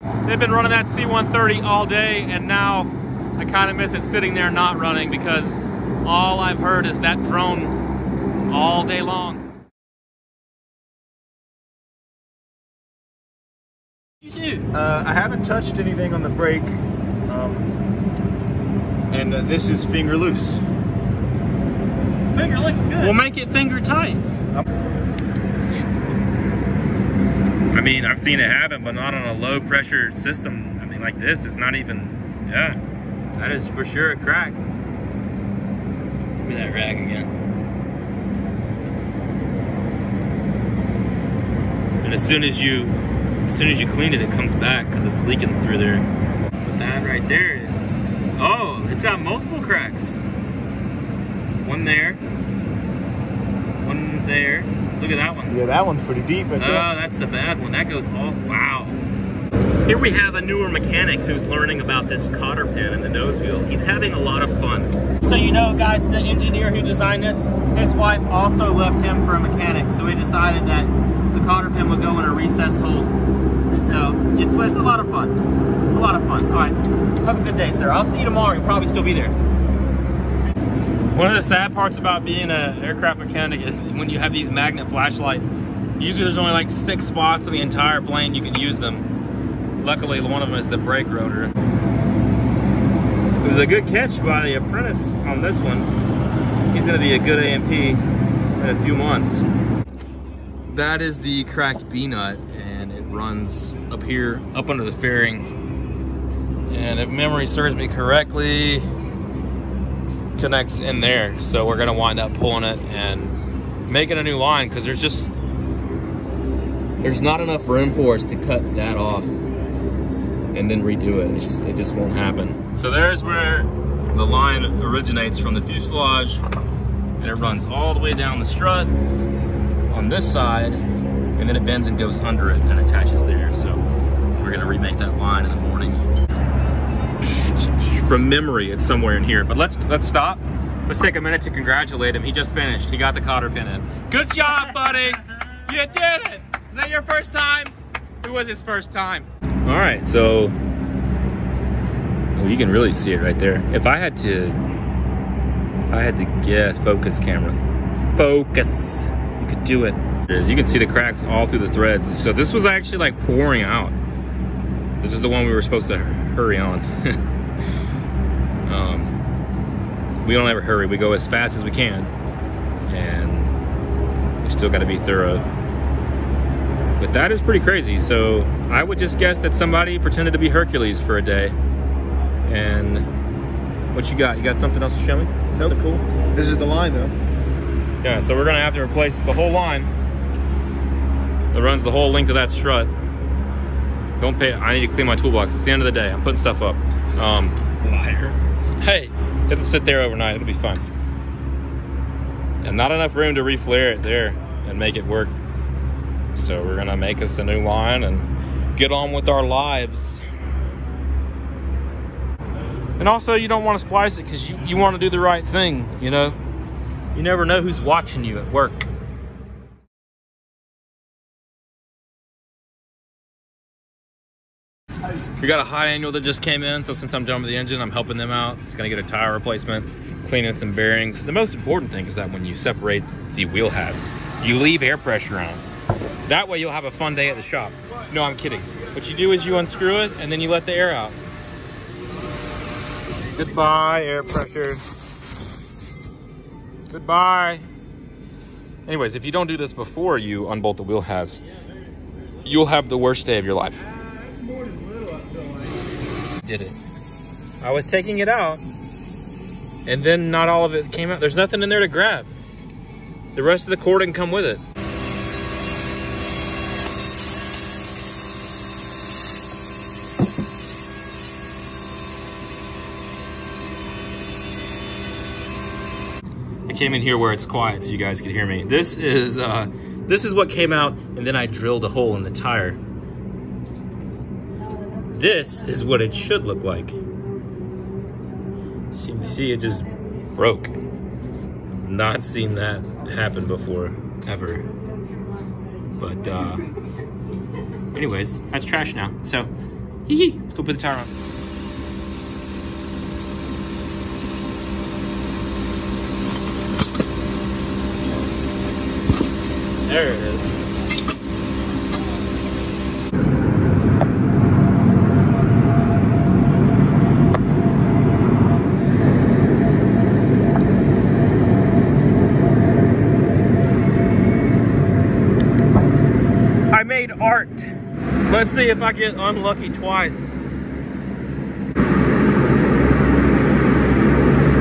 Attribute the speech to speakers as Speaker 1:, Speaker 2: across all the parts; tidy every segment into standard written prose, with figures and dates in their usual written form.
Speaker 1: They've been running that C-130 all day, and now I kind of miss it sitting there not running because all I've heard is that drone all day long.
Speaker 2: You do?
Speaker 3: I haven't touched anything on the brake, and this is finger loose.
Speaker 2: Finger looking good. We'll make it finger tight.
Speaker 1: I mean, I've seen it happen, but not on a low pressure system. I mean, like this, it's not even, yeah. That is for sure a crack.
Speaker 2: Give me that rag again.
Speaker 1: And as soon as you clean it, it comes back because it's leaking through there. But that right there is, oh, it's got multiple cracks. One there, one there. Look at that one.
Speaker 3: Yeah, that one's pretty deep right there.
Speaker 1: Oh, that's the bad one. That goes all, wow. Here we have a newer mechanic who's learning about this cotter pin and the nose wheel. He's having a lot of fun.
Speaker 2: So you know, guys, the engineer who designed this, his wife also left him for a mechanic. So we decided that the cotter pin would go in a recessed hole. So it's a lot of fun. It's a lot of fun. All right, have a good day, sir. I'll see you tomorrow. You'll probably still be there.
Speaker 1: One of the sad parts about being an aircraft mechanic is when you have these magnet flashlight. Usually there's only like 6 spots on the entire plane you can use them. Luckily, one of them is the brake rotor. It was a good catch by the apprentice on this one. He's gonna be a good AMP in a few months. That is the cracked B-nut, and it runs up here, up under the fairing. And if memory serves me correctly, connects in there. So we're gonna wind up pulling it and making a new line because there's not enough room for us to cut that off and then redo it. It just won't happen. So there's where the line originates from the fuselage, and it runs all the way down the strut on this side, and then it bends and goes under it and attaches there. So we're gonna remake that line in the morning. From memory, it's somewhere in here, but let's stop. Let's take a minute to congratulate him. He just finished. He got the cotter pin in. Good job, buddy. You did it. Is that your first time? It was his first time. All right, so you can really see it right there. If I had to guess, focus camera, focus, you could do it. You can see the cracks all through the threads. So this was actually like pouring out. This is the one we were supposed to hurry on. We don't ever hurry. We go as fast as we can, and we still got to be thorough. But that is pretty crazy. So I would just guess that somebody pretended to be Hercules for a day. And what you got? You got something else to show me? Something cool?
Speaker 3: This is the line though.
Speaker 1: Yeah, so we're gonna have to replace the whole line that runs the whole length of that strut. Don't pay, I need to clean my toolbox. It's the end of the day. I'm putting stuff up.
Speaker 3: Liar.
Speaker 1: Hey, it'll sit there overnight. It'll be fun. And not enough room to reflare it there and make it work. So we're gonna make us a new line and get on with our lives. And also, you don't want to splice it because you want to do the right thing, you know? You never know who's watching you at work. We got a high annual that just came in, so since I'm done with the engine, I'm helping them out. It's gonna get a tire replacement, cleaning some bearings. The most important thing is that when you separate the wheel halves, you leave air pressure on. That way you'll have a fun day at the shop. No, I'm kidding. What you do is you unscrew it and then you let the air out. Goodbye, air pressure. Goodbye. Anyways, if you don't do this before you unbolt the wheel halves, you'll have the worst day of your life. Did it. I was taking it out and then not all of it came out. There's nothing in there to grab. The rest of the cord can come with it. I came in here where it's quiet so you guys could hear me. This is what came out, and then I drilled a hole in the tire. This is what it should look like. So you can see it just broke. Not seen that happen before, ever. But anyways, that's trash now. So Let's go put the tire on. There it is. I made art. Let's see if I get unlucky twice.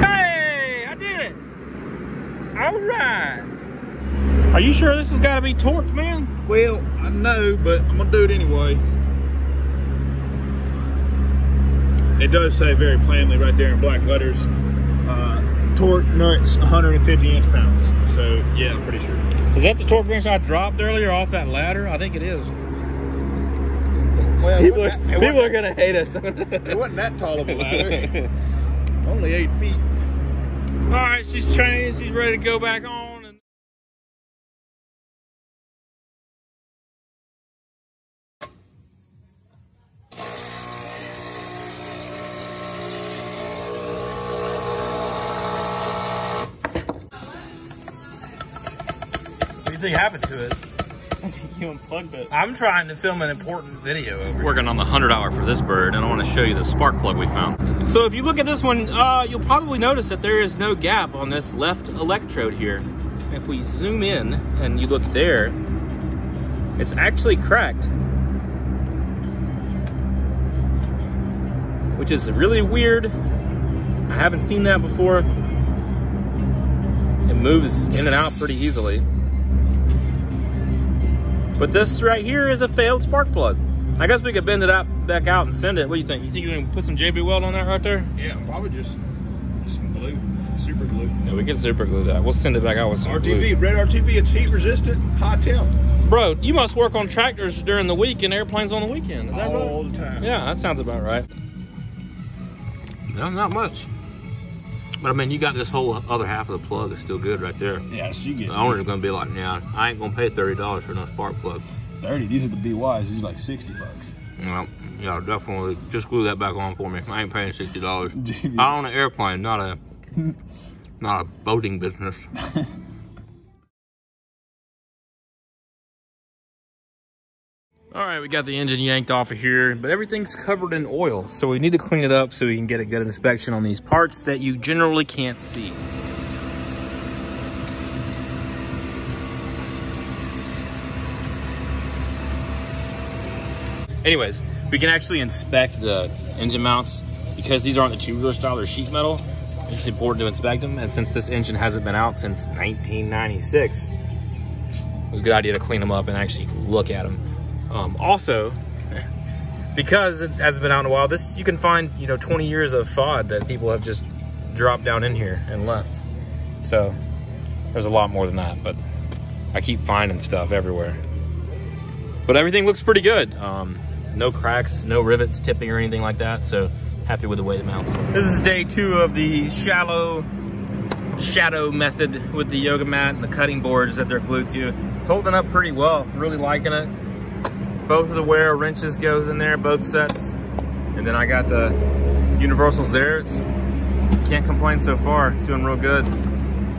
Speaker 1: Hey, I did it. All right. Are you sure this has got to be torqued, man?
Speaker 3: Well, I know, but I'm gonna do it anyway. It does say very plainly right there in black letters, torque nuts 150 inch-pounds. So yeah, I'm pretty sure.
Speaker 1: Is that the torque wrench I dropped earlier off that ladder? I think it is.
Speaker 3: Well,
Speaker 1: People are gonna hate us.
Speaker 3: It wasn't that tall of a ladder. Only 8 feet.
Speaker 1: All right, she's trained. She's ready to go back on. What do you think happened to it?
Speaker 2: You unplugged it.
Speaker 1: I'm trying to film an important video over here. Working on the 100 hour for this bird, and I want to show you the spark plug we found. So if you look at this one, you'll probably notice that there is no gap on this left electrode here. If we zoom in and you look there, it's actually cracked, which is really weird. I haven't seen that before. It moves in and out pretty easily. But this right here is a failed spark plug. I guess we could bend it back out and send it. What do you think? You think you can put some JB weld on that right there?
Speaker 3: Yeah, probably just some glue, super glue.
Speaker 1: Yeah, we can super glue that. We'll send it back out with some
Speaker 3: RTV,
Speaker 1: glue.
Speaker 3: red RTV, it's heat resistant, high temp.
Speaker 1: Bro, you must work on tractors during the week and airplanes on the weekend. Is that right?
Speaker 3: All the time.
Speaker 1: Yeah, that sounds about right. No, not much. But I mean, you got this whole other half of the plug is still good right there.
Speaker 3: Yeah, so you get
Speaker 1: The owner's gonna be like, yeah, I ain't gonna pay $30 for no spark plug.
Speaker 3: 30. These are the BYs. These are like 60 bucks.
Speaker 1: Well, yeah, definitely. Just glue that back on for me. I ain't paying $60. I own an airplane, not a boating business. All right, we got the engine yanked off of here, but everything's covered in oil. So we need to clean it up so we can get a good inspection on these parts that you generally can't see. Anyways, we can actually inspect the engine mounts because these aren't the tubular style, they're sheet metal. It's important to inspect them. And since this engine hasn't been out since 1996, it was a good idea to clean them up and actually look at them. Also, because it hasn't been out in a while, you can find, 20 years of FOD that people have just dropped down in here and left. So there's a lot more than that, but I keep finding stuff everywhere. But everything looks pretty good. No cracks, no rivets tipping or anything like that. So happy with the way the mounts look. This is day 2 of the shadow method with the yoga mat and the cutting boards that they're glued to. It's holding up pretty well, really liking it. Both of the wear wrenches goes in there, both sets. And then I got the universals there. Can't complain so far. It's doing real good.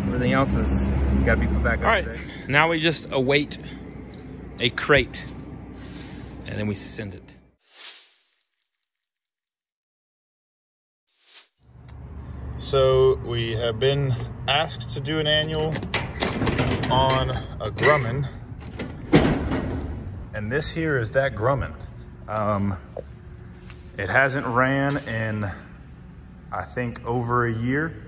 Speaker 1: Everything else has got to be put back up. All right, now we just await a crate and then we send it.
Speaker 3: So we have been asked to do an annual on a Grumman. And this here is that Grumman. It hasn't ran in, I think, over a year.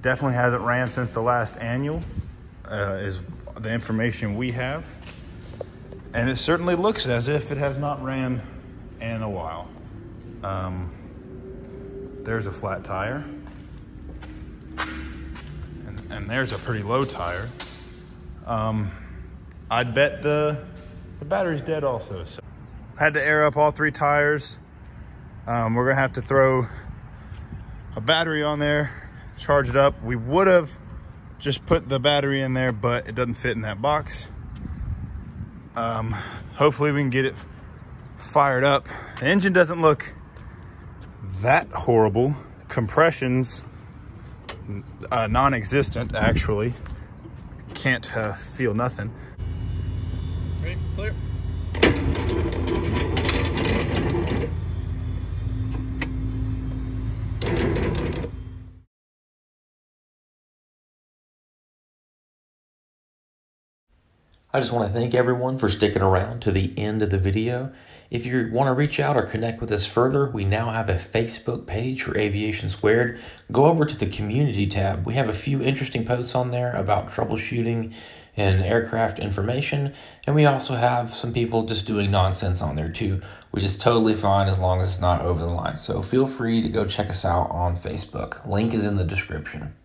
Speaker 3: Definitely hasn't ran since the last annual, is the information we have. And it certainly looks as if it has not ran in a while. There's a flat tire. And there's a pretty low tire. I'd bet the battery's dead also. So had to air up all 3 tires. We're gonna have to throw a battery on there, charge it up. We would have just put the battery in there, but it doesn't fit in that box. Hopefully we can get it fired up. The engine doesn't look that horrible. Compression's non-existent, actually. Can't feel nothing.
Speaker 1: Ready? Clear.
Speaker 4: I just want to thank everyone for sticking around to the end of the video. If you want to reach out or connect with us further, we now have a Facebook page for Aviation Squared. Go over to the community tab. We have a few interesting posts on there about troubleshooting and aircraft information. And we also have some people just doing nonsense on there too, which is totally fine as long as it's not over the line. So feel free to go check us out on Facebook. Link is in the description.